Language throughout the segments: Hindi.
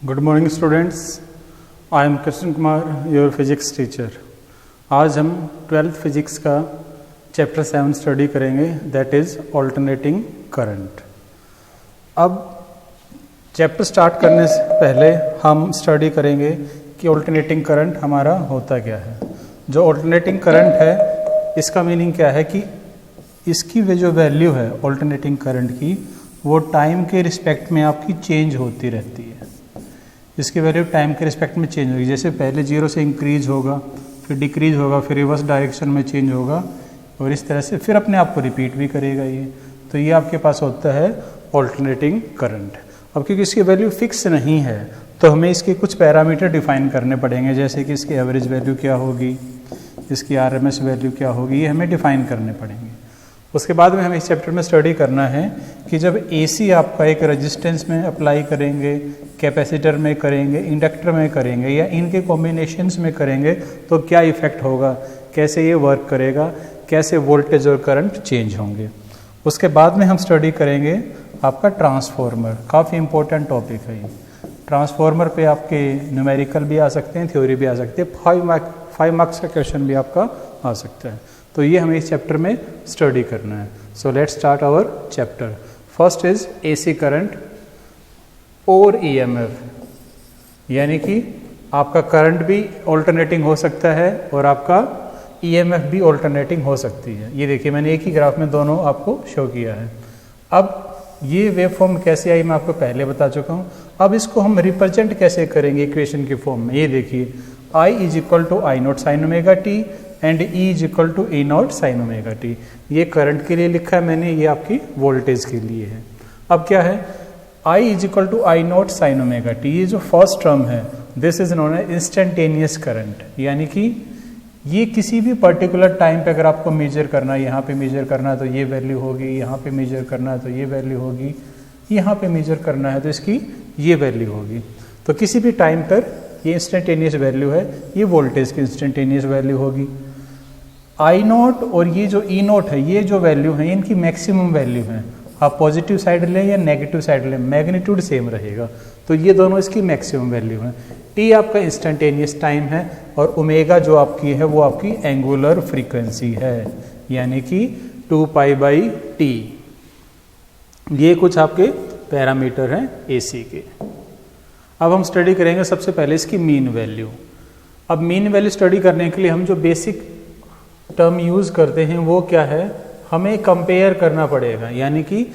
Good morning students, I am Krishna Kumar, your physics teacher. आज हम 12th फिजिक्स का चैप्टर 7 स्टडी करेंगे, दैट इज़ ऑल्टरनेटिंग करंट। अब चैप्टर स्टार्ट करने से पहले हम स्टडी करेंगे कि ऑल्टरनेटिंग करंट हमारा होता क्या है। जो ऑल्टरनेटिंग करंट है, इसका मीनिंग क्या है कि इसकी जो वैल्यू है ऑल्टरनेटिंग करंट की, वो टाइम के रिस्पेक्ट में आपकी चेंज होती रहती है। इसकी वैल्यू टाइम के रिस्पेक्ट में चेंज होगी। जैसे पहले 0 से इंक्रीज होगा, फिर डिक्रीज होगा, फिर रिवर्स डायरेक्शन में चेंज होगा और इस तरह से फिर अपने आप को रिपीट भी करेगा ये। तो ये आपके पास होता है ऑल्टरनेटिंग करंट। अब क्योंकि इसकी वैल्यू फिक्स नहीं है तो हमें इसके कुछ पैरामीटर डिफाइन करने पड़ेंगे, जैसे कि इसकी एवरेज वैल्यू क्या होगी, इसकी RMS वैल्यू क्या होगी, ये हमें डिफाइन करने पड़ेंगे। उसके बाद में हमें इस चैप्टर में स्टडी करना है कि जब AC आपका एक रेजिस्टेंस में अप्लाई करेंगे, कैपेसिटर में करेंगे, इंडक्टर में करेंगे या इनके कॉम्बिनेशंस में करेंगे तो क्या इफेक्ट होगा, कैसे ये वर्क करेगा, कैसे वोल्टेज और करंट चेंज होंगे। उसके बाद में हम स्टडी करेंगे आपका ट्रांसफॉर्मर। काफ़ी इंपॉर्टेंट टॉपिक है ये। ट्रांसफॉर्मर पे आपके न्यूमेरिकल भी आ सकते हैं, थ्योरी भी आ सकती है, 5 मार्क्स का क्वेश्चन भी आपका आ सकता है। तो ये हमें इस चैप्टर में स्टडी करना है। So let's start our chapter. First is AC current और EMF, यानी कि आपका करंट भी ऑल्टरनेटिंग हो सकता है और आपका EMF भी ऑल्टरनेटिंग हो सकती है। ये देखिए, मैंने एक ही ग्राफ में दोनों आपको शो किया है। अब ये वेव फॉर्म कैसे आई मैं आपको पहले बता चुका हूँ। अब इसको हम रिप्रेजेंट कैसे करेंगे इक्वेशन की फॉर्म में। ये देखिए, I = I0 sin omega t and E = E0 sin omega t। ये करंट के लिए लिखा है मैंने, ये आपकी वोल्टेज के लिए है। अब क्या है, I = I0 sin omega t, ये जो फर्स्ट टर्म है, this is known as instantaneous current. यानी कि ये किसी भी पर्टिकुलर टाइम पे अगर आपको मेजर करना है, यहाँ पे मेजर करना है तो ये वैल्यू होगी, यहाँ पे मेजर करना है तो ये वैल्यू होगी, यहाँ पे मेजर करना है तो इसकी ये वैल्यू होगी। तो किसी भी टाइम पर ये इंस्टेंटेनियस वैल्यू है, ये वोल्टेज की इंस्टेंटेनियस वैल्यू होगी। I0 और ये जो E0 है, ये जो वैल्यू है इनकी मैक्सिमम वैल्यू है। आप पॉजिटिव साइड लें या नेगेटिव साइड लें, मैग्नीट्यूड सेम रहेगा। तो ये दोनों इसकी मैक्सिमम वैल्यू है। T आपका इंस्टेंटेनियस टाइम है और ओमेगा जो आपकी है वो आपकी एंगुलर फ्रीक्वेंसी है, यानी कि 2π/T। ये कुछ आपके पैरामीटर हैं AC के। अब हम स्टडी करेंगे सबसे पहले इसकी मीन वैल्यू। अब मीन वैल्यू स्टडी करने के लिए हम जो बेसिक टर्म यूज़ करते हैं वो क्या है, हमें कंपेयर करना पड़ेगा। यानी कि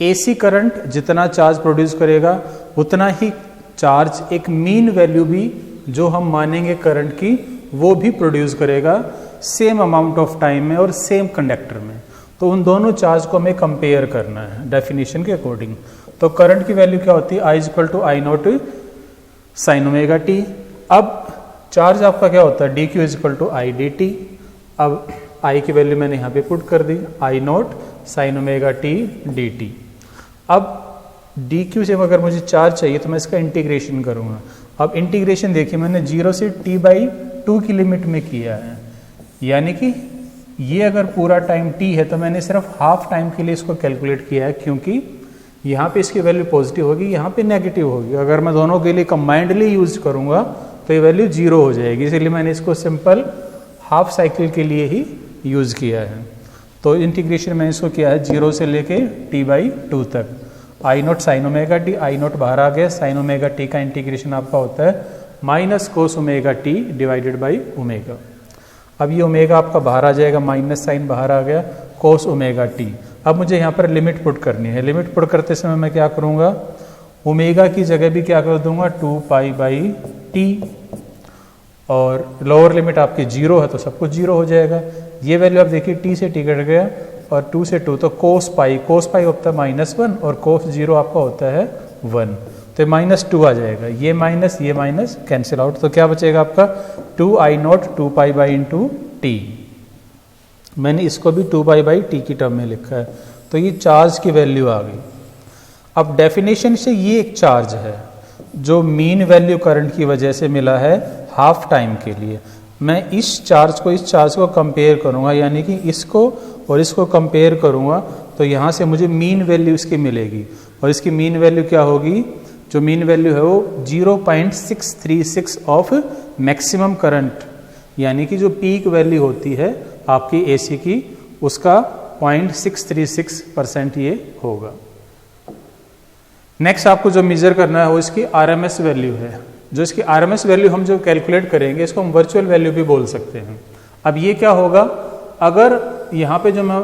AC करंट जितना चार्ज प्रोड्यूस करेगा उतना ही चार्ज एक मीन वैल्यू भी जो हम मानेंगे करंट की, वो भी प्रोड्यूस करेगा सेम अमाउंट ऑफ टाइम में और सेम कंडक्टर में। तो उन दोनों चार्ज को हमें कंपेयर करना है डेफिनेशन के अकॉर्डिंग। तो करंट की वैल्यू क्या होती है, I = I0 sin omega t। अब चार्ज आपका क्या होता है, dq = I dt। अब I की वैल्यू मैंने यहाँ पे पुट कर दी, I0 sin omega t dt। अब dq से अगर मुझे चार्ज चाहिए तो मैं इसका इंटीग्रेशन करूँगा। अब इंटीग्रेशन देखिए, मैंने 0 से t/2 की लिमिट में किया है। यानी कि ये अगर पूरा टाइम t है तो मैंने सिर्फ हाफ टाइम के लिए इसको कैलकुलेट किया है, क्योंकि यहाँ पे इसकी वैल्यू पॉजिटिव होगी, यहाँ पे नेगेटिव होगी। अगर मैं दोनों के लिए कंबाइंडली यूज करूँगा तो ये वैल्यू 0 हो जाएगी। इसीलिए मैंने इसको सिंपल हाफ साइकिल के लिए ही यूज़ किया है। तो इंटीग्रेशन मैंने इसको किया है 0 से लेके t/2 तक। I0 sin omega t, I0 बाहर आ गया, sin ओमेगा t का इंटीग्रेशन आपका होता है -cos ओमेगा t / ओमेगा। अब ये ओमेगा आपका बाहर आ जाएगा, माइनस साइन बाहर आ गया, cos ओमेगा t। अब मुझे यहाँ पर लिमिट पुट करनी है। लिमिट पुट करते समय मैं क्या करूँगा, ओमेगा की जगह भी क्या कर दूंगा, 2π/T। और लोअर लिमिट आपकी 0 है तो सब कुछ 0 हो जाएगा। ये वैल्यू आप देखिए, T से T कट गया और 2 से 2 तो cos π होता है -1 और cos 0 आपका होता है 1। तो -2 आ जाएगा, ये माइनस कैंसिल आउट। तो क्या बचेगा आपका 2I0 2π/T। मैंने इसको भी 2π/T की टर्म में लिखा है। तो ये चार्ज की वैल्यू आ गई। अब डेफिनेशन से ये एक चार्ज है जो मीन वैल्यू करंट की वजह से मिला है हाफ टाइम के लिए। मैं इस चार्ज को कंपेयर करूंगा, यानी कि इसको और इसको कंपेयर करूंगा तो यहाँ से मुझे मीन वैल्यू इसकी मिलेगी। और इसकी मीन वैल्यू क्या होगी, जो मीन वैल्यू है वो 0.636 ऑफ मैक्सिमम करंट, यानी कि जो पीक वैल्यू होती है आपकी एसी की, उसका 0.636% ये होगा। नेक्स्ट आपको जो मेजर करना है वो इसकी आरएमएस वैल्यू है। जो इसकी आरएमएस वैल्यू हम जो कैलकुलेट करेंगे इसको हम वर्चुअल वैल्यू भी बोल सकते हैं। अब ये क्या होगा, अगर यहाँ पे जो मैं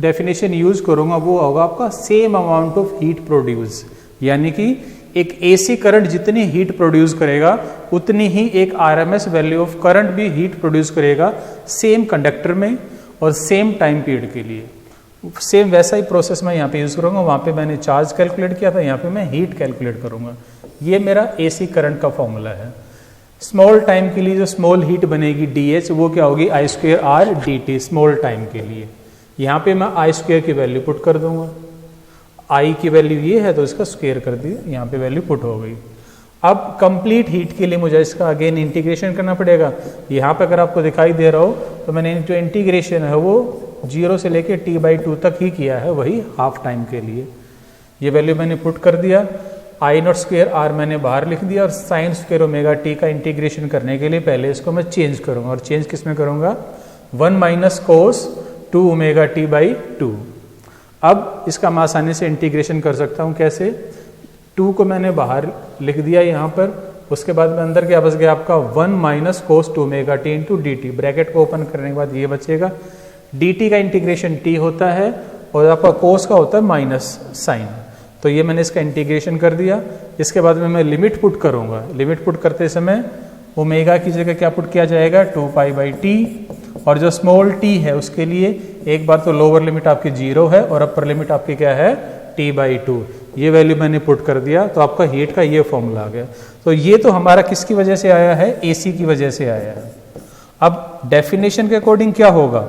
डेफिनेशन यूज करूंगा वो होगा आपका same amount of heat produce, यानी कि एक एसी करंट जितनी हीट प्रोड्यूस करेगा उतनी ही एक आरएमएस वैल्यू ऑफ करंट भी हीट प्रोड्यूस करेगा सेम कंडक्टर में और सेम टाइम पीरियड के लिए। सेम वैसा ही प्रोसेस मैं यहाँ पे यूज करूंगा, वहाँ पे मैंने चार्ज कैलकुलेट किया था, यहाँ पे मैं हीट कैलकुलेट करूंगा। ये मेरा एसी करंट का फॉर्मूला है। स्मॉल टाइम के लिए जो स्मॉल हीट बनेगी डीएच, वो क्या होगी I²R dt स्मॉल टाइम के लिए। यहाँ पे मैं I² की वैल्यू पुट कर दूंगा, I की वैल्यू ये है तो इसका स्क्वायर कर दिया, यहाँ पे वैल्यू पुट हो गई। अब कंप्लीट हीट के लिए मुझे इसका अगेन इंटीग्रेशन करना पड़ेगा। यहाँ पे अगर आपको दिखाई दे रहा हो तो मैंने जो इंटीग्रेशन है वो 0 से लेके T/2 तक ही किया है, वही हाफ टाइम के लिए। ये वैल्यू मैंने पुट कर दिया, I0² मैंने बाहर लिख दिया, और sin² का इंटीग्रेशन करने के लिए पहले इसको मैं चेंज करूंगा, और चेंज किस में करूंगा 1 - cos 2ωt/2। अब इसका मैं आसानी से इंटीग्रेशन कर सकता हूं, कैसे, 2 को मैंने बाहर लिख दिया यहाँ पर, उसके बाद में अंदर क्या बच गया आपका 1 - cos 2ωt dt। ब्रैकेट को ओपन करने के बाद ये बचेगा, dt का इंटीग्रेशन t होता है और आपका cos का होता है माइनस साइन। तो ये मैंने इसका इंटीग्रेशन कर दिया। इसके बाद में मैं लिमिट पुट करूंगा। लिमिट पुट करते समय ओमेगा की जगह क्या पुट किया जाएगा 2π/t, और जो स्मॉल t है उसके लिए एक बार तो लोअर लिमिट आपकी 0 है और अपर लिमिट आपकी क्या है T/2। ये वैल्यू मैंने पुट कर दिया, तो आपका हीट का ये फॉर्मूला आ गया। तो ये तो हमारा किसकी वजह से आया है, एसी की वजह से आया है। अब डेफिनेशन के अकॉर्डिंग क्या होगा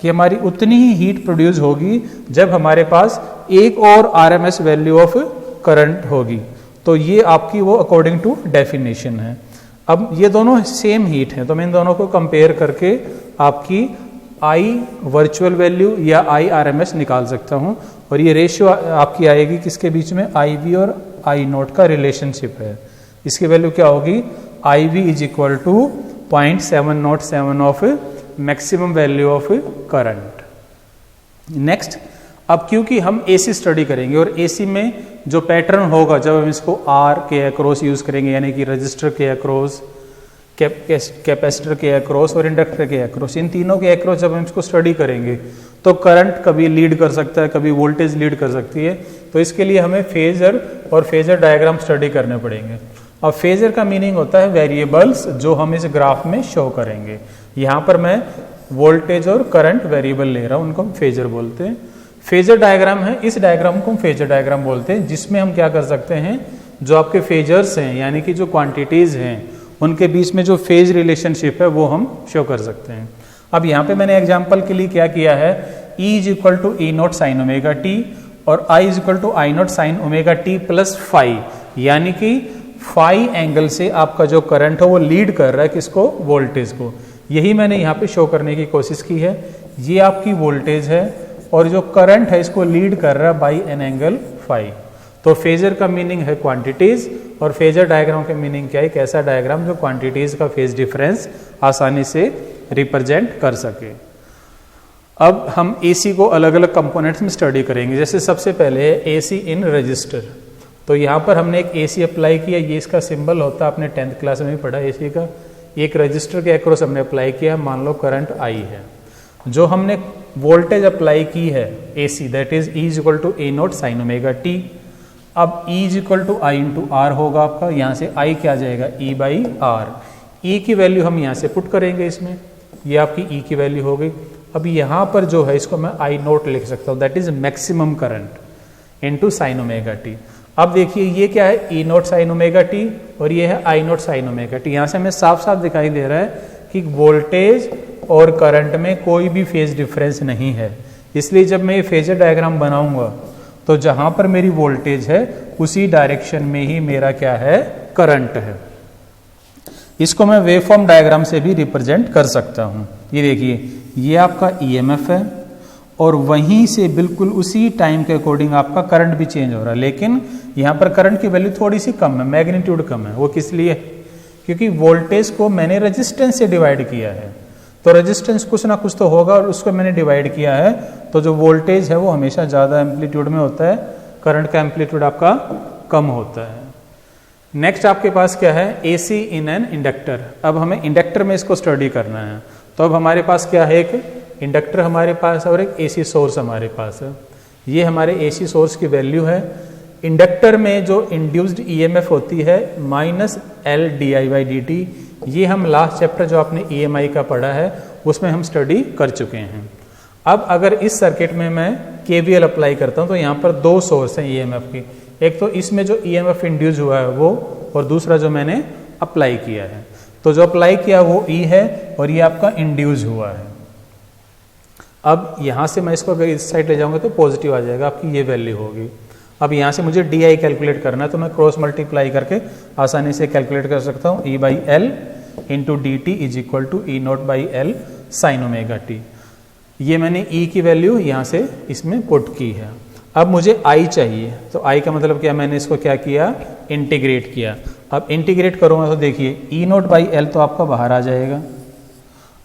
कि हमारी उतनी ही हीट प्रोड्यूस होगी जब हमारे पास एक और आरएमएस वैल्यू ऑफ करंट होगी। तो ये आपकी वो अकॉर्डिंग टू डेफिनेशन है। अब ये दोनों सेम हीट हैं, तो मैं इन दोनों को कंपेयर करके आपकी आई वर्चुअल वैल्यू या आई आरएमएस निकाल सकता हूं, और ये रेशियो आपकी आएगी किसके बीच में, आई वी और आई नॉट का रिलेशनशिप है। इसकी वैल्यू क्या होगी, I V is equal to 0.707 of maximum value of current. Next, अब क्योंकि हम एसी स्टडी करेंगे और एसी में जो पैटर्न होगा जब हम इसको आर के अक्रॉस यूज करेंगे, यानी कि रजिस्टर के अक्रॉस, कैपेसिटर के अक्रॉस और इंडक्टर के अक्रॉस, इन तीनों के अक्रॉस जब हम इसको स्टडी करेंगे तो करंट कभी लीड कर सकता है, कभी वोल्टेज लीड कर सकती है। तो इसके लिए हमें फेजर और फेजर डायग्राम स्टडी करने पड़ेंगे। अब फेजर का मीनिंग होता है वेरिएबल्स जो हम इस ग्राफ में शो करेंगे। यहाँ पर मैं वोल्टेज और करंट वेरिएबल ले रहा हूँ, उनको हम फेजर बोलते हैं। फेजर डायग्राम है, इस डायग्राम को हम फेजर डायग्राम बोलते हैं, जिसमें हम क्या कर सकते हैं, जो आपके फेजर्स हैं यानी कि जो क्वांटिटीज हैं उनके बीच में जो फेज रिलेशनशिप है वो हम शो कर सकते हैं। अब यहाँ पे मैंने एग्जांपल के लिए क्या किया है, E = E0 sin ωt और I = I0 sin ωt plus phi, यानी कि फाई एंगल से आपका जो करंट है वो लीड कर रहा है किसको, वोल्टेज को। यही मैंने यहाँ पे शो करने की कोशिश की है। ये आपकी वोल्टेज है और जो करंट है इसको लीड कर रहा है बाई एन एंगल फाई। तो फेजर का मीनिंग है क्वांटिटीज और फेजर डायग्राम का मीनिंग क्या है, एक ऐसा डायग्राम जो क्वांटिटीज का फेज डिफरेंस आसानी से रिप्रेजेंट कर सके। अब हम एसी को अलग अलग कंपोनेंट्स में स्टडी करेंगे। जैसे सबसे पहले है एसी इन रजिस्टर। तो यहाँ पर हमने एक एसी अप्लाई किया, ये इसका सिंबल होता है, आपने 10th क्लास में भी पढ़ा एसी का। एक रजिस्टर के अक्रॉस हमने अप्लाई किया, मान लो करंट आई है। जो हमने वोल्टेज अप्लाई की है AC, that is E = A0 sin ωt। अब E = I × R होगा आपका, यहाँ से I क्या आ जाएगा E/R। E की वैल्यू हम यहाँ से पुट करेंगे इसमें, ये आपकी E की वैल्यू हो गई। अब यहाँ पर जो है इसको मैं I0 लिख सकता हूँ, that is maximum current into sin ωt। अब देखिए ये क्या है E0 sin ωt और ये है I0 sin ωt। यहाँ से हमें साफ साफ दिखाई दे रहा है कि वोल्टेज और करंट में कोई भी फेज डिफरेंस नहीं है। इसलिए जब मैं ये फेजर डायग्राम बनाऊंगा तो जहां पर मेरी वोल्टेज है उसी डायरेक्शन में ही मेरा क्या है, करंट है। इसको मैं वेवफॉर्म डायग्राम से भी रिप्रेजेंट कर सकता हूं। ये देखिए, ये आपका ईएमएफ है और वहीं से बिल्कुल उसी टाइम के अकॉर्डिंग आपका करंट भी चेंज हो रहा है, लेकिन यहाँ पर करंट की वैल्यू थोड़ी सी कम है, मैग्नीट्यूड कम है। वो किस लिए? क्योंकि वोल्टेज को मैंने रेजिस्टेंस से डिवाइड किया है, तो रेजिस्टेंस कुछ ना कुछ तो होगा और उसको मैंने डिवाइड किया है, तो जो वोल्टेज है वो हमेशा ज़्यादा एम्पलीट्यूड में होता है, करंट का एम्पलीट्यूड आपका कम होता है। नेक्स्ट आपके पास क्या है? AC in an inductor. अब हमें इंडक्टर में इसको स्टडी करना है, तो अब हमारे पास क्या है? एक इंडक्टर हमारे पास और एक AC सोर्स हमारे पास है। ये हमारे AC सोर्स की वैल्यू है। इंडक्टर में जो इंड्यूस्ड EMF होती है -L di/dt, ये हम लास्ट चैप्टर जो आपने EMI का पढ़ा है उसमें हम स्टडी कर चुके हैं। अब अगर इस सर्किट में मैं KVL अप्लाई करता हूँ तो यहाँ पर दो सोर्स हैं EMF की, एक तो इसमें जो EMF इंड्यूस हुआ है वो, और दूसरा जो मैंने अप्लाई किया है। तो जो अप्लाई किया वो E है और ये आपका इंड्यूस हुआ है। अब यहाँ से मैं इसको अगर इस साइड ले जाऊँगा तो पॉजिटिव आ जाएगा, आपकी ये वैल्यू होगी। अब यहाँ से मुझे DI कैलकुलेट करना है, तो मैं क्रॉस मल्टीप्लाई करके आसानी से कैलकुलेट कर सकता हूँ। E/L into dt is equal to E0/L sine omega t। ये मैंने E की वैल्यू यहाँ से इसमें पुट की है। अब मुझे I चाहिए, तो I का मतलब क्या? मैंने इसको क्या किया? इंटीग्रेट किया। अब इंटीग्रेट करूँगा तो देखिए E0/L तो आपका बाहर आ जाएगा।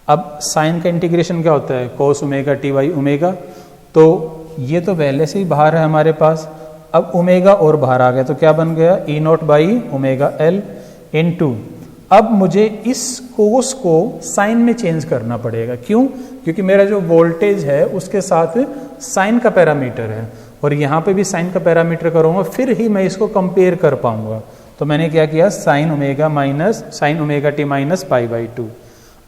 अब साइन का इंटीग्रेशन क्या होता है? cos omega t by omega, तो ये तो पहले से ही बाहर है हमारे पास। अब ओमेगा और बाहर आ गया तो क्या बन गया? E0/ओमेगा L इंटू, अब मुझे इस कोस को साइन में चेंज करना पड़ेगा। क्यों? क्योंकि मेरा जो वोल्टेज है उसके साथ साइन का पैरामीटर है, और यहाँ पे भी साइन का पैरामीटर करूँगा, फिर ही मैं इसको कंपेयर कर पाऊंगा। तो मैंने क्या किया? Sine omega t minus π/2।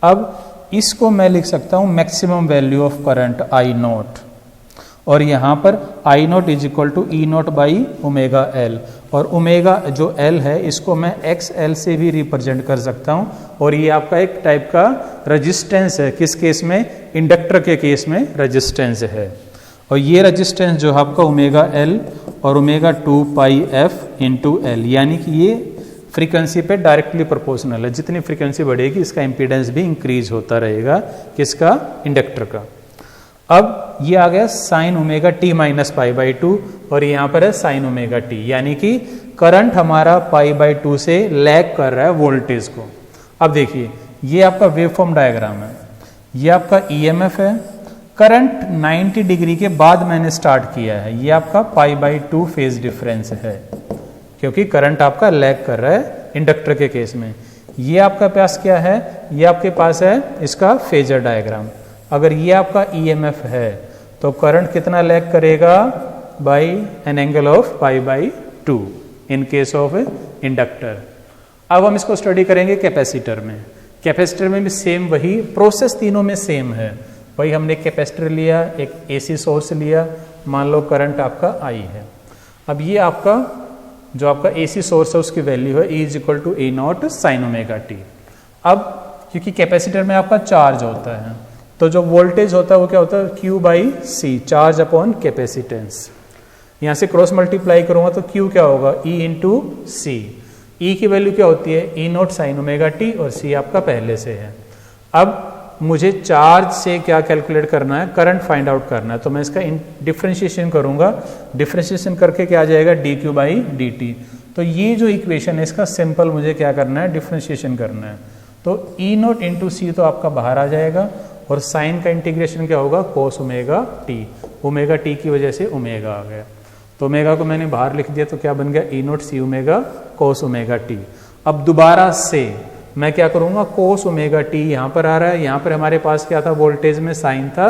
अब इसको मैं लिख सकता हूँ maximum value of current I0, और यहाँ पर I0 इज इक्वल टू E0/ओमेगा L, और ओमेगा जो L है इसको मैं XL से भी रिप्रेजेंट कर सकता हूँ, और ये आपका एक टाइप का रेजिस्टेंस है। किस केस में? इंडक्टर के केस में रेजिस्टेंस है। और ये रेजिस्टेंस जो आपका ओमेगा L और ओमेगा 2πf इंटू L, यानी कि ये फ्रीक्वेंसी पे डायरेक्टली प्रोपोर्शनल है। जितनी फ्रीक्वेंसी बढ़ेगी इसका इम्पीडेंस भी इंक्रीज होता रहेगा। किसका? इंडक्टर का। अब ये आ गया साइन ओमेगा t माइनस π/2, और यहाँ पर है साइन ओमेगा t, यानी कि करंट हमारा π/2 से लैग कर रहा है वोल्टेज को। अब देखिए ये आपका वेव फॉर्म डायग्राम है, ये आपका EMF है, करंट 90 डिग्री के बाद मैंने स्टार्ट किया है, ये आपका π/2 फेज डिफरेंस है, क्योंकि करंट आपका लैग कर रहा है इंडक्टर के केस में। ये आपका पास क्या है? ये आपके पास है इसका फेजर डायग्राम। अगर ये आपका EMF है तो करंट कितना लैग करेगा? By an angle of π/2 in case of inductor. अब हम इसको स्टडी करेंगे कैपेसिटर में। कैपेसिटर में भी सेम वही प्रोसेस, तीनों में सेम है। वही हमने कैपेसिटर लिया, एक AC सोर्स लिया, मान लो करंट आपका I है। अब ये आपका जो आपका AC सोर्स है उसकी वैल्यू है E is equal to E0 sine omega t। अब क्योंकि कैपेसिटर में आपका चार्ज होता है, तो जो वोल्टेज होता है वो क्या होता है? Q/C, charge upon capacitance. यहाँ से क्रॉस मल्टीप्लाई करूँगा तो Q क्या होगा? E into C। E की वैल्यू क्या होती है? E0 साइन ओमेगा t, और C आपका पहले से है। अब मुझे चार्ज से क्या कैलकुलेट करना है? करंट फाइंड आउट करना है। तो मैं इसका डिफ्रेंशिएशन करूँगा, डिफ्रेंशिएशन करके क्या आ जाएगा? dQ/dt। तो ये जो इक्वेशन है इसका सिंपल मुझे क्या करना है? डिफ्रेंशिएशन करना है। तो E0 इंटू C तो आपका बाहर आ जाएगा, और साइन का इंटीग्रेशन क्या होगा? cos omega t। Omega t की वजह से ओमेगा आ गया, तो ओमेगा को मैंने बाहर लिख दिया, तो क्या बन गया? E0 C omega cos omega t। अब दोबारा से मैं क्या करूँगा? cos ओमेगा t यहाँ पर आ रहा है, यहाँ पर हमारे पास क्या था? वोल्टेज में साइन था,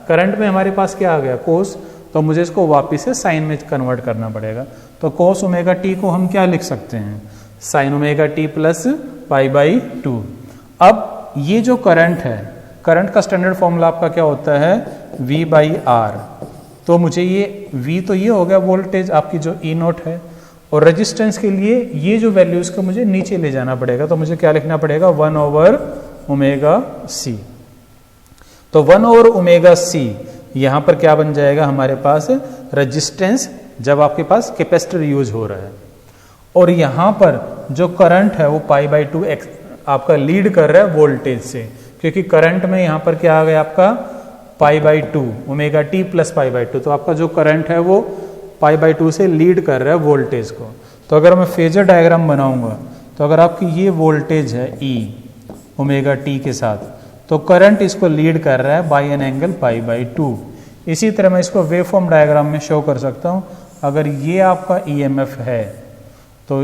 करंट में हमारे पास क्या आ गया? cos। तो मुझे इसको वापस से साइन में कन्वर्ट करना पड़ेगा। तो cos ओमेगा t को हम क्या लिख सकते हैं? Sine omega t plus π/2। अब ये जो करंट है, करंट का स्टैंडर्ड फॉर्मूला आपका क्या होता है? V/R। तो मुझे ये V तो ये हो गया वोल्टेज आपकी जो E0 है, और रेजिस्टेंस के लिए ये जो वैल्यू इसको मुझे नीचे ले जाना पड़ेगा। तो मुझे क्या लिखना पड़ेगा? 1/ωc। तो 1/ωc यहाँ पर क्या बन जाएगा हमारे पास? रेजिस्टेंस, जब आपके पास कैपेसिटर यूज हो रहा है। और यहाँ पर जो करंट है वो π/2 आपका लीड कर रहा है वोल्टेज से, क्योंकि करंट में यहाँ पर क्या आ गया आपका? Pi by two, omega T plus pi by two. तो आपका जो करंट है वो पाई बाई टू से लीड कर रहा है वोल्टेज को। तो अगर मैं फेजर डायग्राम बनाऊंगा तो अगर आपकी ये वोल्टेज है ई ओमेगा टी के साथ, तो करंट इसको लीड कर रहा है by an angle pi by two. इसी तरह मैं इसको वेव फॉर्म डायग्राम में शो कर सकता हूँ। अगर ये आपका ईएमएफ है तो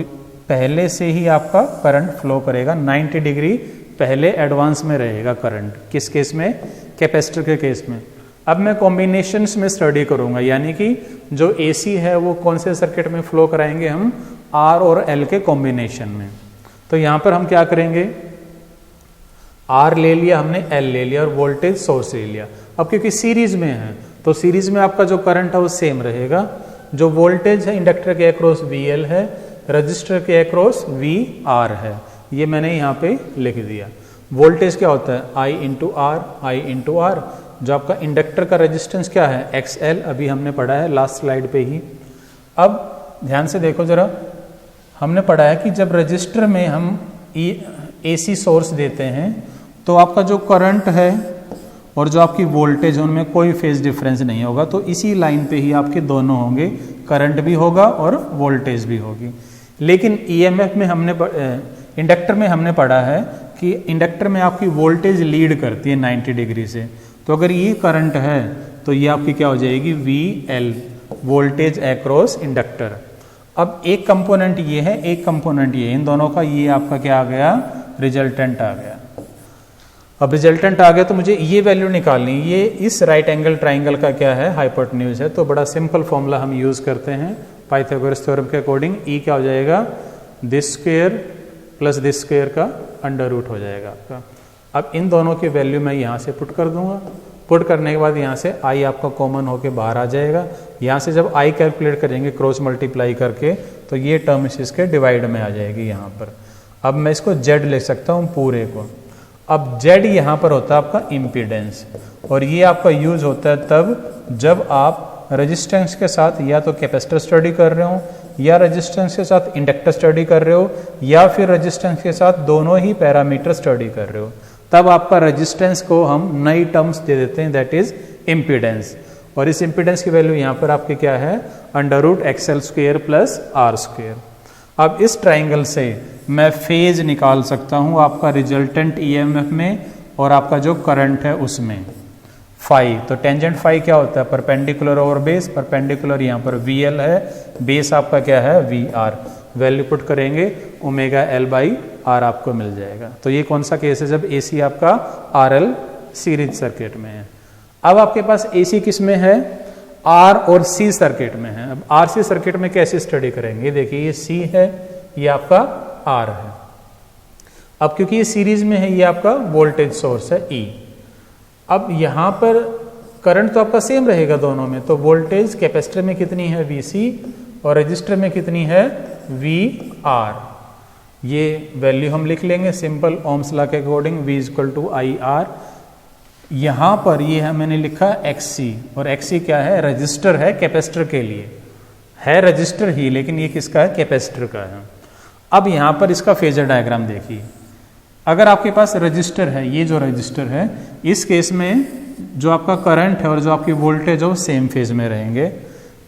पहले से ही आपका करंट फ्लो करेगा 90 डिग्री पहले एडवांस में रहेगा करंट। किस केस में? कैपेसिटर के केस में। अब मैं कॉम्बिनेशंस में स्टडी करूंगा, यानी कि जो एसी है वो कौन से सर्किट में फ्लो कराएंगे हम? आर और एल के कॉम्बिनेशन में। तो यहां पर हम क्या करेंगे? आर ले लिया हमने, एल ले लिया और वोल्टेज सोर्स ले लिया। अब क्योंकि सीरीज में है तो सीरीज में आपका जो करंट है वो सेम रहेगा। जो वोल्टेज है इंडक्टर के अक्रॉस वी एल है, रजिस्टर के अक्रॉस वी आर है, ये मैंने यहाँ पे लिख दिया। वोल्टेज क्या होता है? आई इंटू आर। जो आपका इंडक्टर का रेजिस्टेंस क्या है? एक्स एल, अभी हमने पढ़ा है लास्ट स्लाइड पे ही। अब ध्यान से देखो जरा, हमने पढ़ा है कि जब रजिस्टर में हम एसी सोर्स देते हैं तो आपका जो करंट है और जो आपकी वोल्टेज है उनमें कोई फेज डिफरेंस नहीं होगा। तो इसी लाइन पे ही आपके दोनों होंगे, करंट भी होगा और वोल्टेज भी होगी। लेकिन ईएमएफ में हमने इंडक्टर में हमने पढ़ा है कि इंडक्टर में आपकी वोल्टेज लीड करती है 90 डिग्री से। तो अगर ये करंट है तो ये आपकी क्या हो जाएगी? V L, voltage across inductor. अब एक कंपोनेंट ये है, एक कंपोनेंट ये, इन दोनों का ये आपका क्या आ गया? रिजल्टेंट आ गया। अब रिजल्टेंट आ गया तो मुझे ये वैल्यू निकालनी। ये इस राइट एंगल ट्राइंगल का क्या है? हाइपोटेन्यूज है। तो बड़ा सिंपल फॉर्मूला हम यूज करते हैं पाइथागोरस थ्योरम के अकॉर्डिंग। ई क्या हो जाएगा? This square plus this square का अंडर रूट हो जाएगा आपका। अब इन दोनों की वैल्यू मैं यहाँ से पुट कर दूंगा। पुट करने के बाद यहाँ से आई आपका कॉमन होके बाहर आ जाएगा। यहाँ से जब आई कैलकुलेट करेंगे क्रॉस मल्टीप्लाई करके तो ये टर्म इसके डिवाइड में आ जाएगी यहाँ पर। अब मैं इसको जेड लिख सकता हूँ पूरे को। अब जेड यहाँ पर होता है आपका इम्पीडेंस, और ये आपका यूज होता है तब जब आप रेजिस्टेंस के साथ या तो कैपेसिटर स्टडी कर रहे हो, या रेजिस्टेंस के साथ इंडक्टर स्टडी कर रहे हो, या फिर रेजिस्टेंस के साथ दोनों ही पैरामीटर स्टडी कर रहे हो। तब आपका रेजिस्टेंस को हम नई टर्म्स दे देते हैं, दैट इज इम्पीडेंस। और इस इम्पीडेंस की वैल्यू यहाँ पर आपके क्या है? Under root XL square plus R square. अब इस ट्राइंगल से मैं फेज निकाल सकता हूँ आपका रिजल्टेंट ईएमएफ में और आपका जो करंट है उसमें। फाई, तो टेंजेंट फाई क्या होता है? Perpendicular over base. परपेंडिकुलर यहाँ पर वी एल है, बेस आपका क्या है? V R. वैल्यू पुट करेंगे ओमेगा एल बाई आर आपको मिल जाएगा। तो ये कौन सा केस है? जब एसी आपका आर एल सीरीज सर्किट में है। अब आपके पास एसी किस में है? आर और सी सर्किट में है। अब आर सी सर्किट में कैसे स्टडी करेंगे? देखिए ये सी है, ये आपका आर है। अब क्योंकि ये सीरीज में है, ये आपका वोल्टेज सोर्स है ई। अब यहां पर करंट तो आपका सेम रहेगा दोनों में, तो वोल्टेज कैपेसिटर में कितनी है? वीसी, और रजिस्टर में कितनी है? V are. ये वैल्यू हम लिख लेंगे सिंपल ओम्स लॉ के according, V equal to I R. यहां पर ये है मैंने लिखा एक्सी, और एक्सी क्या है? रजिस्टर है कैपेसिटर के लिए, है रजिस्टर ही, लेकिन ये किसका है? कैपेसिटर का है। अब यहां पर इसका फेजर डायग्राम देखिए। अगर आपके पास रजिस्टर है, ये जो रजिस्टर है, इस केस में जो आपका करंट है और जो आपकी वोल्टेज है वो सेम फेज में रहेंगे।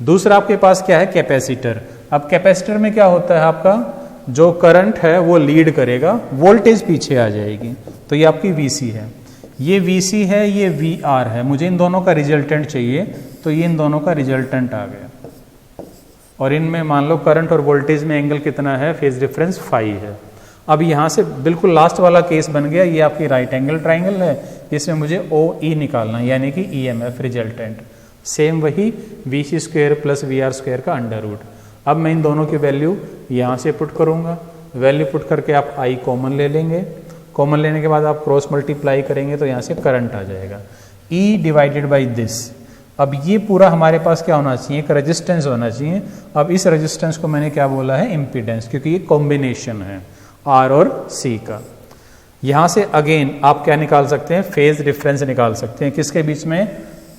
दूसरा आपके पास क्या है? कैपेसिटर। अब कैपेसिटर में क्या होता है? आपका जो करंट है वो लीड करेगा, वोल्टेज पीछे आ जाएगी। तो ये आपकी वीसी है, ये वीसी है, ये वी आर है। मुझे इन दोनों का रिजल्टेंट चाहिए, तो ये इन दोनों का रिजल्टेंट आ गया। और इनमें मान लो करंट और वोल्टेज में एंगल कितना है? फेज डिफरेंस फाई है। अब यहाँ से बिल्कुल लास्ट वाला केस बन गया, ये आपकी राइट एंगल ट्राइंगल है, इसमें मुझे ओ ई निकालना है, यानी कि ईएमएफ रिजल्टेंट। सेम वही V C square plus V R square का अंडर रूट। अब मैं इन दोनों की वैल्यू यहाँ से पुट करूँगा। वैल्यू पुट करके आप आई कॉमन ले लेंगे। कॉमन लेने के बाद आप क्रॉस मल्टीप्लाई करेंगे तो यहाँ से करंट आ जाएगा, ई डिवाइडेड बाई दिस। अब ये पूरा हमारे पास क्या होना चाहिए? एक रेजिस्टेंस होना चाहिए। अब इस रेजिस्टेंस को मैंने क्या बोला है? इम्पीडेंस, क्योंकि ये कॉम्बिनेशन है आर और सी का। यहां से अगेन आप क्या निकाल सकते हैं? फेज डिफरेंस निकाल सकते हैं। किसके बीच में?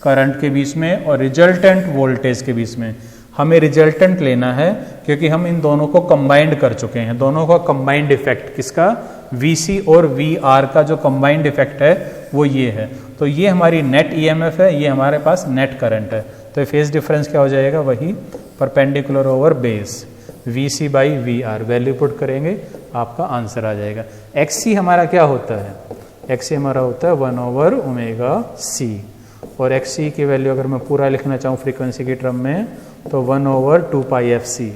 करंट के बीच में और रिजल्टेंट वोल्टेज के बीच में। हमें रिजल्टेंट लेना है क्योंकि हम इन दोनों को कंबाइंड कर चुके हैं। दोनों का कंबाइंड इफेक्ट किसका? वीसी और वी आर का जो कंबाइंड इफेक्ट है वो ये है। तो ये हमारी नेट ईएमएफ है, ये हमारे पास नेट करंट है। तो फेज डिफरेंस क्या हो जाएगा, वही perpendicular over base VC by VR, value put करेंगे आपका आंसर आ जाएगा। XC हमारा क्या होता है, XC हमारा होता है 1/ωc, और XC की वैल्यू अगर मैं पूरा लिखना चाहूँ फ्रीक्वेंसी की टर्म में तो 1/2πfc।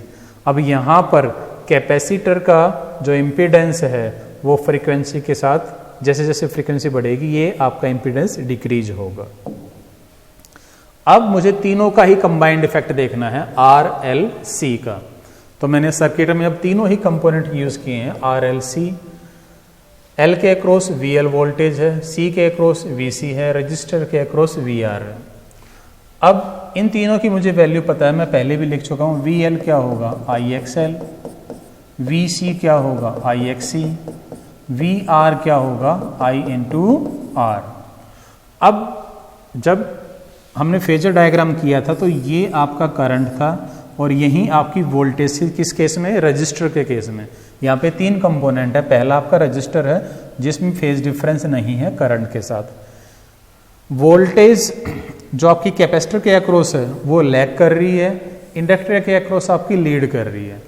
अब यहाँ पर कैपेसिटर का जो इम्पीडेंस है वो फ्रीक्वेंसी के साथ जैसे जैसे फ्रीक्वेंसी बढ़ेगी ये आपका इम्पीडेंस डिक्रीज होगा। अब मुझे तीनों का ही कंबाइंड इफेक्ट देखना है RLC का। तो मैंने सर्किट में अब तीनों ही कंपोनेंट यूज किए हैं RLC। L के अक्रॉस VL वोल्टेज है, C के अक्रॉस VC है, रजिस्टर के अक्रॉस VR है। अब इन तीनों की मुझे वैल्यू पता है, मैं पहले भी लिख चुका हूँ। VL क्या होगा IXL, VC क्या होगा IXC, VR क्या होगा I इंटू R। अब जब हमने फेजर डायग्राम किया था तो ये आपका करंट था और यही आपकी वोल्टेज थी। किस केस में, रजिस्टर के केस में। यहाँ पे तीन कंपोनेंट है, पहला आपका रजिस्टर है जिसमें फेज डिफरेंस नहीं है करंट के साथ। वोल्टेज जो आपकी कैपेसिटर के अक्रॉस है वो लैग कर रही है, इंडक्टर के अक्रॉस आपकी लीड कर रही है।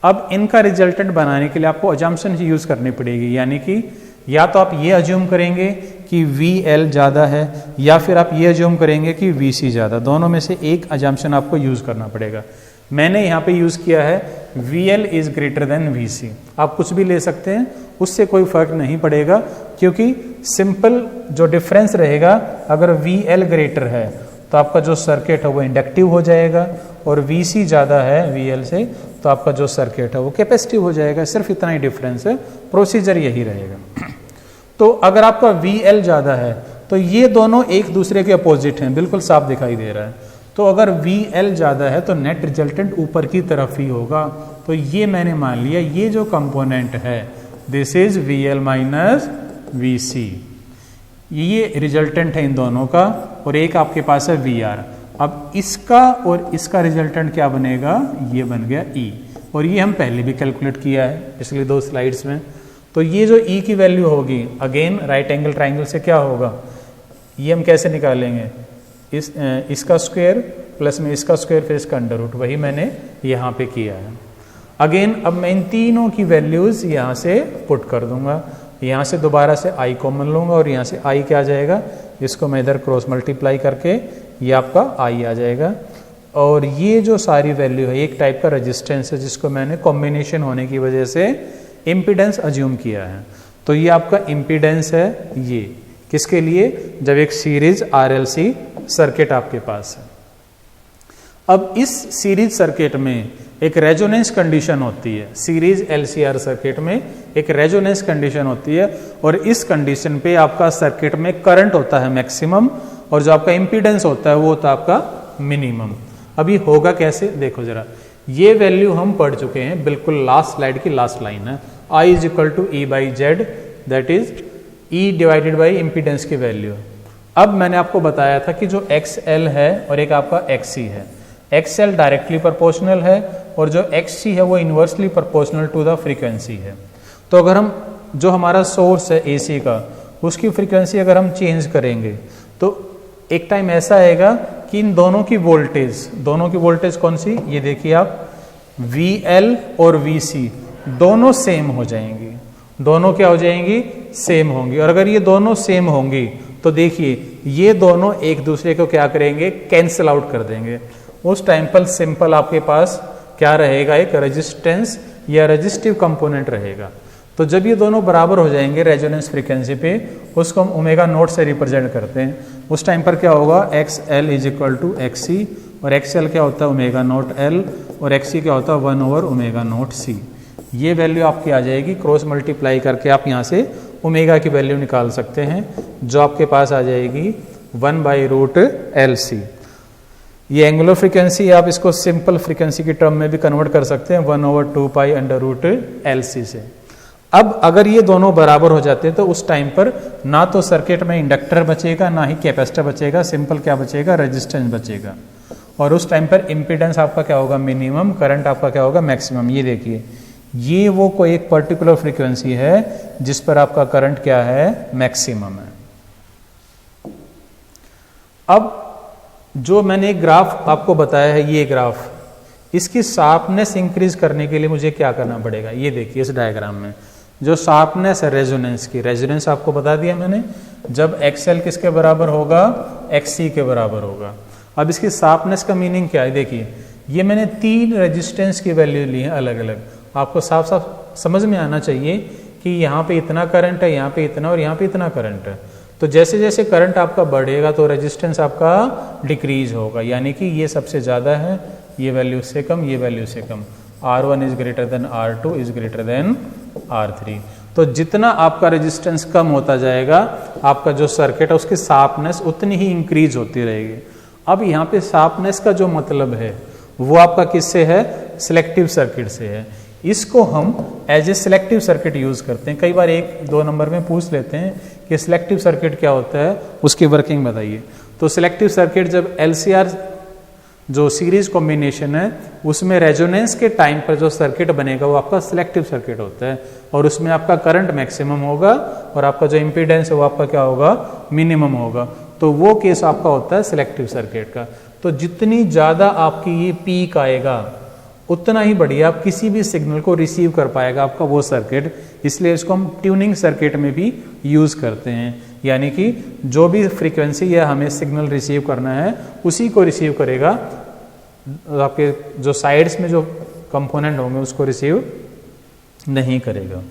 अब इनका रिजल्टेंट बनाने के लिए आपको अजम्पशन यूज करनी पड़ेगी, यानी कि या तो आप ये अज्यूम करेंगे कि VL ज़्यादा है या फिर आप ये अज्यूम करेंगे कि VC ज़्यादा, दोनों में से एक अजम्पशन आपको यूज करना पड़ेगा। मैंने यहाँ पे यूज किया है VL is greater than VC। आप कुछ भी ले सकते हैं, उससे कोई फर्क नहीं पड़ेगा, क्योंकि सिंपल जो डिफरेंस रहेगा अगर VL ग्रेटर है तो आपका जो सर्किट है वो इंडक्टिव हो जाएगा, और VC ज़्यादा है VL से तो आपका जो सर्किट है वो कैपेसिटिव हो जाएगा। सिर्फ इतना ही डिफरेंस है, प्रोसीजर यही रहेगा। तो अगर आपका VL ज़्यादा है तो ये दोनों एक दूसरे के अपोजिट हैं, बिल्कुल साफ दिखाई दे रहा है। तो अगर VL ज़्यादा है तो नेट रिजल्टेंट ऊपर की तरफ ही होगा। तो ये मैंने मान लिया, ये जो कंपोनेंट है this is VL minus VC, ये रिजल्टेंट है इन दोनों का, और एक आपके पास है VR। अब इसका और इसका रिजल्टेंट क्या बनेगा, ये बन गया E, और ये हम पहले भी कैलकुलेट किया है पिछली 2 स्लाइड्स में। तो ये जो E की वैल्यू होगी अगेन राइट एंगल ट्राइंगल से क्या होगा, ये हम कैसे निकालेंगे, इसका स्क्वायर प्लस में इसका स्क्वायर फिर इसका अंडर रूट, वही मैंने यहाँ पे किया है। अगेन अब मैं इन तीनों की वैल्यूज यहाँ से पुट कर दूंगा, यहाँ से दोबारा से I कॉमन लूंगा और यहाँ से I क्या आ जाएगा, इसको मैं इधर क्रॉस मल्टीप्लाई करके ये आपका I आ जाएगा। और ये जो सारी वैल्यू है एक टाइप का रेजिस्टेंस है जिसको मैंने कॉम्बिनेशन होने की वजह से इम्पीडेंस अज्यूम किया है। तो ये आपका इम्पीडेंस है, ये किसके लिए, जब एक सीरीज RLC सर्किट आपके पास है। अब इस सीरीज सर्किट में एक रेजोनेंस कंडीशन होती है, सीरीज LCR सर्किट में एक रेजोनेंस कंडीशन होती है, और इस कंडीशन पे आपका सर्किट में करंट होता है मैक्सिमम और जो आपका इम्पीडेंस होता है वो होता है आपका मिनिमम। अभी होगा कैसे, देखो जरा, ये वैल्यू हम पढ़ चुके हैं, बिल्कुल लास्ट स्लाइड की लास्ट लाइन है, I is equal to E by Z, that is E divided by impedance की वैल्यू। अब मैंने आपको बताया था कि जो XL है और एक आपका XC है, XL डायरेक्टली प्रोपोर्शनल है और जो XC है वो inversely proportional to the frequency है। तो अगर हम जो हमारा सोर्स है AC का उसकी फ्रीक्वेंसी अगर हम चेंज करेंगे तो एक टाइम ऐसा आएगा कि इन दोनों की वोल्टेज कौन सी, ये देखिए आप, VL और VC दोनों सेम हो जाएंगी, दोनों क्या हो जाएंगी, सेम होंगी। और अगर ये दोनों सेम होंगी तो देखिए ये दोनों एक दूसरे को क्या करेंगे, कैंसिल आउट कर देंगे। उस टाइम पर सिंपल आपके पास क्या रहेगा, एक रेजिस्टेंस या रेजिस्टिव कंपोनेंट रहेगा। तो जब ये दोनों बराबर हो जाएंगे रेजोनेंस फ्रीक्वेंसी पे, उसको हम ओमेगा नोट से रिप्रेजेंट करते हैं। उस टाइम पर क्या होगा, XL is equal to XC, और XL क्या होता है ओमेगा नोट L, और XC क्या होता है 1 ओवर ओमेगा नोट C। ये वैल्यू आपकी आ जाएगी, क्रॉस मल्टीप्लाई करके आप यहाँ से ओमेगा की वैल्यू निकाल सकते हैं, जो आपके पास आ जाएगी 1/√LC। ये एंगुलर फ्रीक्वेंसी, आप इसको सिंपल फ्रीक्वेंसी की टर्म में भी कन्वर्ट कर सकते हैं 1/2π√LC से। अब अगर ये दोनों बराबर हो जाते हैं तो उस टाइम पर ना तो सर्किट में इंडक्टर बचेगा ना ही कैपेसिटर बचेगा, सिंपल क्या बचेगा, रेजिस्टेंस बचेगा। और उस टाइम पर इम्पीडेंस आपका क्या होगा, मिनिमम, करंट आपका क्या होगा, मैक्सिमम। ये देखिए ये वो कोई एक पर्टिकुलर फ्रीक्वेंसी है जिस पर आपका करंट क्या है, मैक्सिमम है। अब जो मैंने एक ग्राफ आपको बताया है, ये ग्राफ, इसकी शार्पनेस इंक्रीज करने के लिए मुझे क्या करना पड़ेगा? ये देखिए इस डायग्राम में जो शार्पनेस है रेजोनेंस की, रेजोनेंस आपको बता दिया मैंने, जब XL किसके बराबर होगा? XC के बराबर होगा। अब इसकी शार्पनेस का मीनिंग क्या है? देखिए ये मैंने 3 रेजिस्टेंस की वैल्यू ली है अलग अलग। आपको साफ साफ समझ में आना चाहिए कि यहाँ पे इतना करंट है, यहाँ पे इतना और यहाँ पे इतना करंट है। तो जैसे जैसे करंट आपका बढ़ेगा तो रेजिस्टेंस आपका डिक्रीज होगा, यानी कि ये सबसे ज़्यादा है, ये वैल्यू से कम, ये वैल्यू से कम। R1 is greater than R2 is greater than R3। तो जितना आपका रेजिस्टेंस कम होता जाएगा, आपका जो सर्किट है उसकी शार्पनेस उतनी ही इंक्रीज होती रहेगी। अब यहाँ पे शार्पनेस का जो मतलब है वो आपका किससे है? सिलेक्टिव सर्किट से है। इसको हम as a selective circuit use करते हैं। कई बार 1-2 नंबर में पूछ लेते हैं कि सिलेक्टिव सर्किट क्या होता है, उसकी वर्किंग बताइए। तो सिलेक्टिव सर्किट जब LCR जो सीरीज कॉम्बिनेशन है उसमें रेजोनेंस के टाइम पर जो सर्किट बनेगा वो आपका सिलेक्टिव सर्किट होता है, और उसमें आपका करंट मैक्सिमम होगा और आपका जो इम्पीडेंस है वो आपका क्या होगा? मिनिमम होगा। तो वो केस आपका होता है सिलेक्टिव सर्किट का। तो जितनी ज़्यादा आपकी ये पीक आएगा उतना ही बढ़िया आप किसी भी सिग्नल को रिसीव कर पाएगा आपका वो सर्किट। इसलिए इसको हम ट्यूनिंग सर्किट में भी यूज़ करते हैं, यानी कि जो भी फ्रीक्वेंसी या हमें सिग्नल रिसीव करना है उसी को रिसीव करेगा, आपके जो साइड्स में जो कंपोनेंट होंगे उसको रिसीव नहीं करेगा।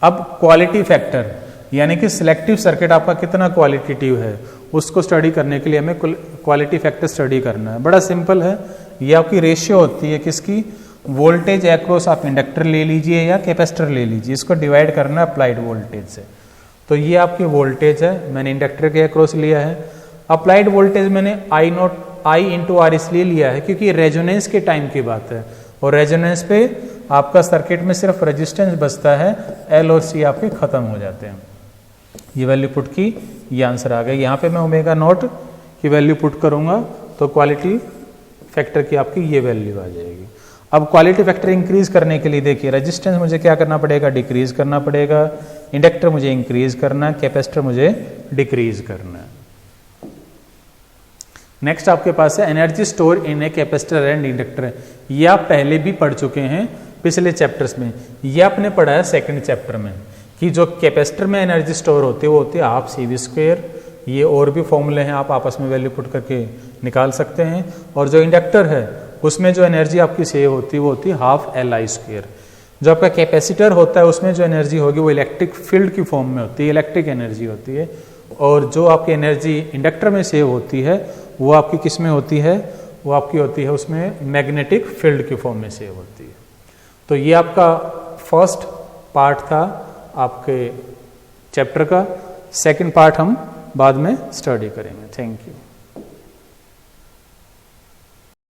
अब क्वालिटी फैक्टर, यानी कि सिलेक्टिव सर्किट आपका कितना क्वालिटेटिव है, उसको स्टडी करने के लिए हमें क्वालिटी फैक्टर स्टडी करना है। बड़ा सिंपल है, ये आपकी रेशियो होती है किसकी? वोल्टेज एक्रॉस आप इंडक्टर ले लीजिए या कैपेसिटर ले लीजिए, इसको डिवाइड करना है अप्लाइड वोल्टेज से। तो ये आपकी वोल्टेज है, मैंने इंडक्टर के एक्रॉस लिया है। अप्लाइड वोल्टेज मैंने I इंटू R इसलिए लिया है क्योंकि रेजोनेंस के टाइम की बात है, और रेजोनेंस पे आपका सर्किट में सिर्फ रेजिस्टेंस बचता है, L और C आपके खत्म हो जाते हैं। ये वैल्यू पुट की, ये आंसर आ गया। यहाँ पे मैं ओमेगा नॉट की वैल्यू पुट करूंगा तो क्वालिटी फैक्टर की आपकी ये वैल्यू आ जाएगी। अब क्वालिटी फैक्टर इंक्रीज करने के लिए देखिए रेजिस्टेंस मुझे क्या करना पड़ेगा? डिक्रीज करना पड़ेगा। इंडक्टर मुझे इंक्रीज करना है, कैपेसिटर मुझे डिक्रीज करना है। नेक्स्ट आपके पास है energy store in a capacitor and inductor. ये आप पहले भी पढ़ चुके हैं पिछले चैप्टर्स में। ये आपने पढ़ा है सेकंड चैप्टर में कि जो कैपेसिटर में एनर्जी स्टोर होती है वो होती है हाफ CV²। ये और भी फॉर्मूले हैं, आप आपस में वैल्यू पुट करके निकाल सकते हैं। और जो इंडक्टर है उसमें जो एनर्जी आपकी सेव होती है वो होती है हाफ LI²। जो आपका कैपेसिटर होता है उसमें जो एनर्जी होगी वो इलेक्ट्रिक फील्ड की फॉर्म में होती है, इलेक्ट्रिक एनर्जी होती है। और जो आपकी एनर्जी इंडक्टर में सेव होती है वो आपकी किस में होती है? वो आपकी होती है उसमें मैग्नेटिक फील्ड की फॉर्म में सेव होती है। तो ये आपका फर्स्ट पार्ट था आपके चैप्टर का। सेकंड पार्ट हम बाद में स्टडी करेंगे। Thank you.